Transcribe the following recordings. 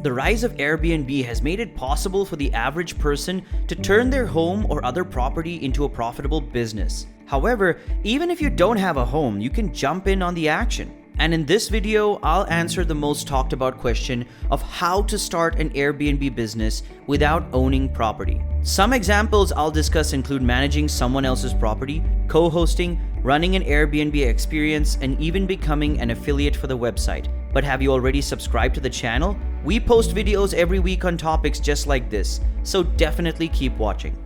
The rise of Airbnb has made it possible for the average person to turn their home or other property into a profitable business. However, even if you don't have a home, you can jump in on the action. And in this video, I'll answer the most talked about question of how to start an Airbnb business without owning property. Some examples I'll discuss include managing someone else's property, co-hosting, running an Airbnb experience, and even becoming an affiliate for the website. But have you already subscribed to the channel? We post videos every week on topics just like this, so definitely keep watching.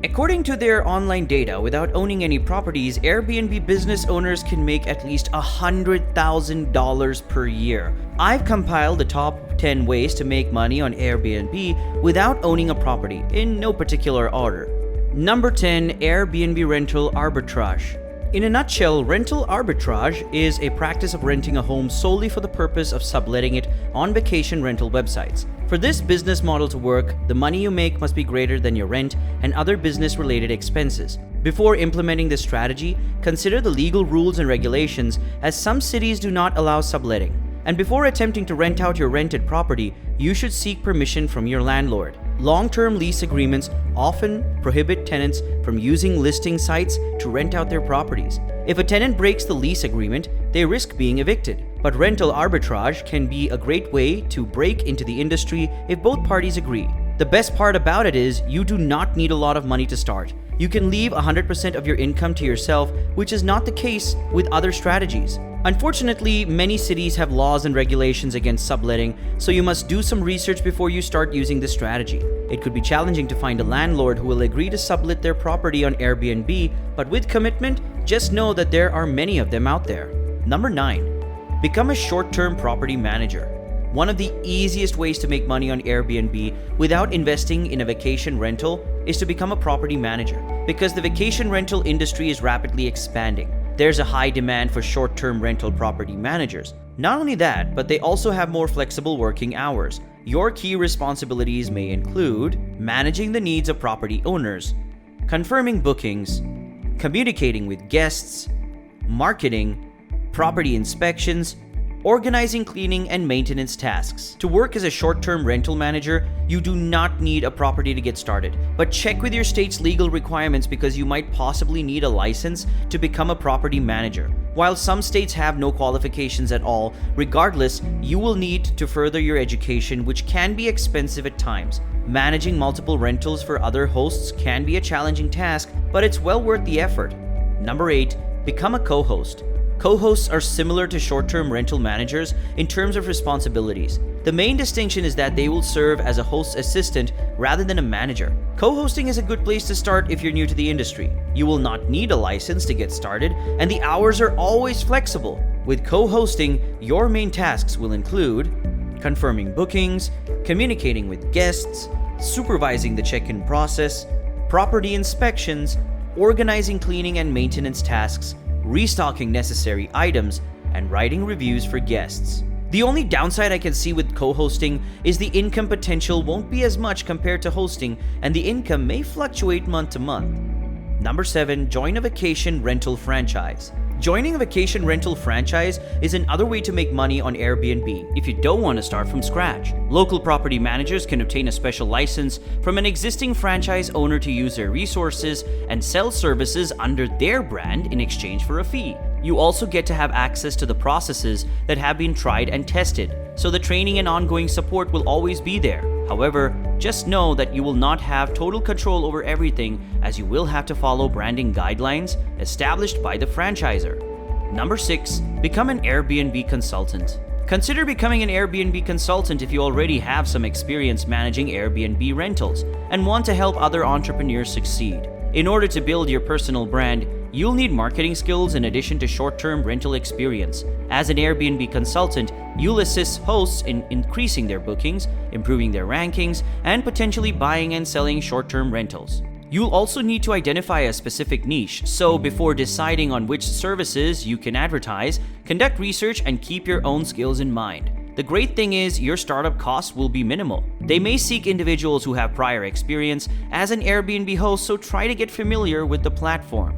According to their online data, without owning any properties, Airbnb business owners can make at least $100,000 per year. I've compiled the top 10 ways to make money on Airbnb without owning a property, in no particular order. Number 10, Airbnb rental arbitrage. In a nutshell, rental arbitrage is a practice of renting a home solely for the purpose of subletting it on vacation rental websites. For this business model to work, the money you make must be greater than your rent and other business-related expenses. Before implementing this strategy, consider the legal rules and regulations, as some cities do not allow subletting. And before attempting to rent out your rented property, you should seek permission from your landlord. Long-term lease agreements often prohibit tenants from using listing sites to rent out their properties. If a tenant breaks the lease agreement, they risk being evicted. But rental arbitrage can be a great way to break into the industry if both parties agree. The best part about it is you do not need a lot of money to start. You can leave 100% of your income to yourself, which is not the case with other strategies. Unfortunately, many cities have laws and regulations against subletting, so you must do some research before you start using this strategy. It could be challenging to find a landlord who will agree to sublet their property on Airbnb, but with commitment, just know that there are many of them out there. Number 9. Become a short-term property manager. One of the easiest ways to make money on Airbnb without investing in a vacation rental is to become a property manager, because the vacation rental industry is rapidly expanding. There's a high demand for short-term rental property managers. Not only that, but they also have more flexible working hours. Your key responsibilities may include managing the needs of property owners, confirming bookings, communicating with guests, marketing, property inspections, organizing cleaning and maintenance tasks. To work as a short-term rental manager, you do not need a property to get started, but check with your state's legal requirements because you might possibly need a license to become a property manager. While some states have no qualifications at all, regardless, you will need to further your education, which can be expensive at times. Managing multiple rentals for other hosts can be a challenging task, but it's well worth the effort. Number 8, become a co-host. Co-hosts are similar to short-term rental managers in terms of responsibilities. The main distinction is that they will serve as a host's assistant rather than a manager. Co-hosting is a good place to start if you're new to the industry. You will not need a license to get started, and the hours are always flexible. With co-hosting, your main tasks will include confirming bookings, communicating with guests, supervising the check-in process, property inspections, organizing cleaning and maintenance tasks, restocking necessary items, and writing reviews for guests. The only downside I can see with co-hosting is the income potential won't be as much compared to hosting, and the income may fluctuate month to month. Number 7, join a vacation rental franchise. Joining a vacation rental franchise is another way to make money on Airbnb if you don't want to start from scratch. Local property managers can obtain a special license from an existing franchise owner to use their resources and sell services under their brand in exchange for a fee. You also get to have access to the processes that have been tried and tested, so the training and ongoing support will always be there. However, just know that you will not have total control over everything, as you will have to follow branding guidelines established by the franchisor. Number 6, become an Airbnb consultant. Consider becoming an Airbnb consultant if you already have some experience managing Airbnb rentals and want to help other entrepreneurs succeed. In order to build your personal brand, you'll need marketing skills in addition to short-term rental experience. As an Airbnb consultant, you'll assist hosts in increasing their bookings, improving their rankings, and potentially buying and selling short-term rentals. You'll also need to identify a specific niche, so before deciding on which services you can advertise, conduct research and keep your own skills in mind. The great thing is your startup costs will be minimal. They may seek individuals who have prior experience as an Airbnb host, so try to get familiar with the platform.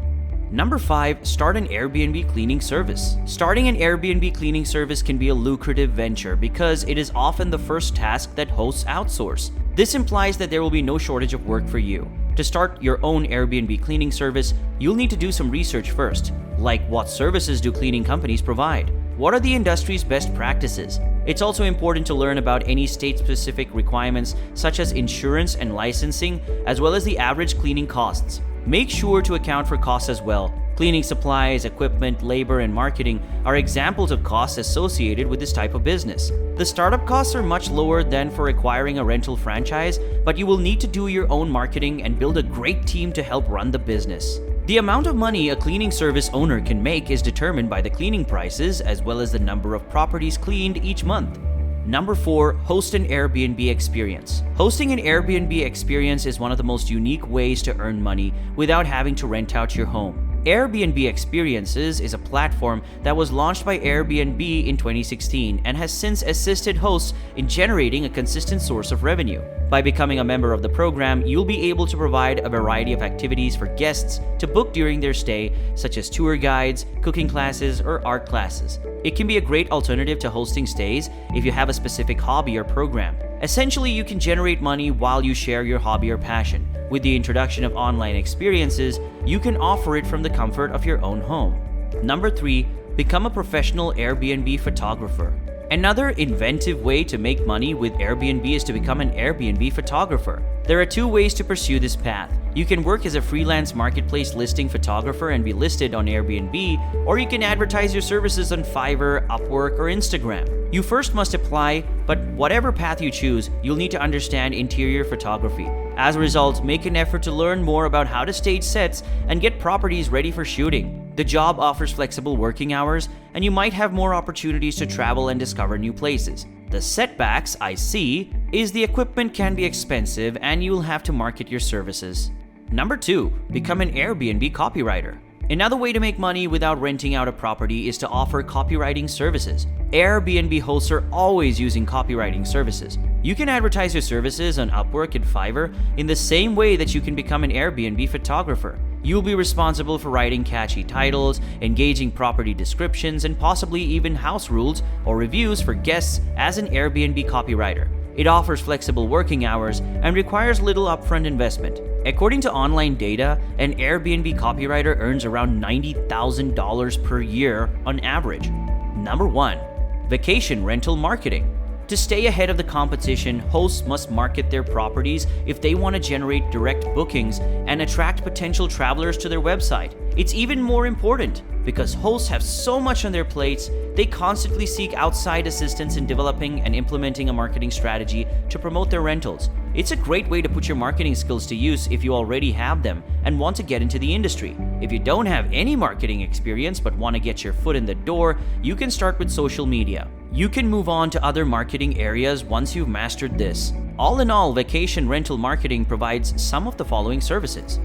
Number 5, start an Airbnb cleaning service. Starting an Airbnb cleaning service can be a lucrative venture because it is often the first task that hosts outsource. This implies that there will be no shortage of work for you. To start your own Airbnb cleaning service, you'll need to do some research first, like what services do cleaning companies provide? What are the industry's best practices? It's also important to learn about any state-specific requirements such as insurance and licensing, as well as the average cleaning costs. Make sure to account for costs as well. Cleaning supplies, equipment, labor, and marketing are examples of costs associated with this type of business. The startup costs are much lower than for acquiring a rental franchise, but you will need to do your own marketing and build a great team to help run the business. The amount of money a cleaning service owner can make is determined by the cleaning prices as well as the number of properties cleaned each month. Number 4, host an Airbnb experience. Hosting an Airbnb experience is one of the most unique ways to earn money without having to rent out your home. Airbnb Experiences is a platform that was launched by Airbnb in 2016 and has since assisted hosts in generating a consistent source of revenue. By becoming a member of the program, you'll be able to provide a variety of activities for guests to book during their stay, such as tour guides, cooking classes, or art classes. It can be a great alternative to hosting stays if you have a specific hobby or program. Essentially, you can generate money while you share your hobby or passion. With the introduction of online experiences, you can offer it from the comfort of your own home. Number 3, become a professional Airbnb photographer. Another inventive way to make money with Airbnb is to become an Airbnb photographer. There are 2 ways to pursue this path. You can work as a freelance marketplace listing photographer and be listed on Airbnb, or you can advertise your services on Fiverr, Upwork, or Instagram. You first must apply, but whatever path you choose, you'll need to understand interior photography. As a result, make an effort to learn more about how to stage sets and get properties ready for shooting. The job offers flexible working hours, and you might have more opportunities to travel and discover new places. The setbacks I see is the equipment can be expensive and you'll have to market your services. Number 2, become an Airbnb copywriter. Another way to make money without renting out a property is to offer copywriting services. Airbnb hosts are always using copywriting services. You can advertise your services on Upwork and Fiverr in the same way that you can become an Airbnb photographer. You'll be responsible for writing catchy titles, engaging property descriptions, and possibly even house rules or reviews for guests as an Airbnb copywriter. It offers flexible working hours and requires little upfront investment. According to online data, an Airbnb copywriter earns around $90,000 per year on average. Number 1, vacation rental marketing. To stay ahead of the competition, hosts must market their properties if they want to generate direct bookings and attract potential travelers to their website. It's even more important because hosts have so much on their plates, they constantly seek outside assistance in developing and implementing a marketing strategy to promote their rentals. It's a great way to put your marketing skills to use if you already have them and want to get into the industry. If you don't have any marketing experience but want to get your foot in the door, you can start with social media. You can move on to other marketing areas once you've mastered this. All in all, vacation rental marketing provides some of the following services: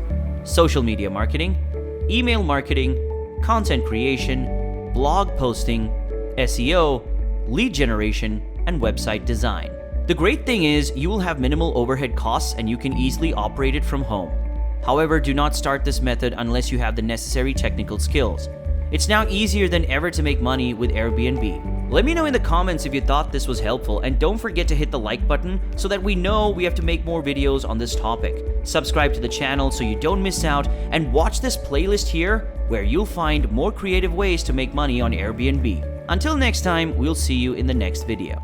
social media marketing, email marketing, content creation, blog posting, SEO, lead generation, and website design. The great thing is you will have minimal overhead costs and you can easily operate it from home. However, do not start this method unless you have the necessary technical skills. It's now easier than ever to make money with Airbnb. Let me know in the comments if you thought this was helpful, and don't forget to hit the like button so that we know we have to make more videos on this topic. Subscribe to the channel so you don't miss out, and watch this playlist here where you'll find more creative ways to make money on Airbnb. Until next time, we'll see you in the next video.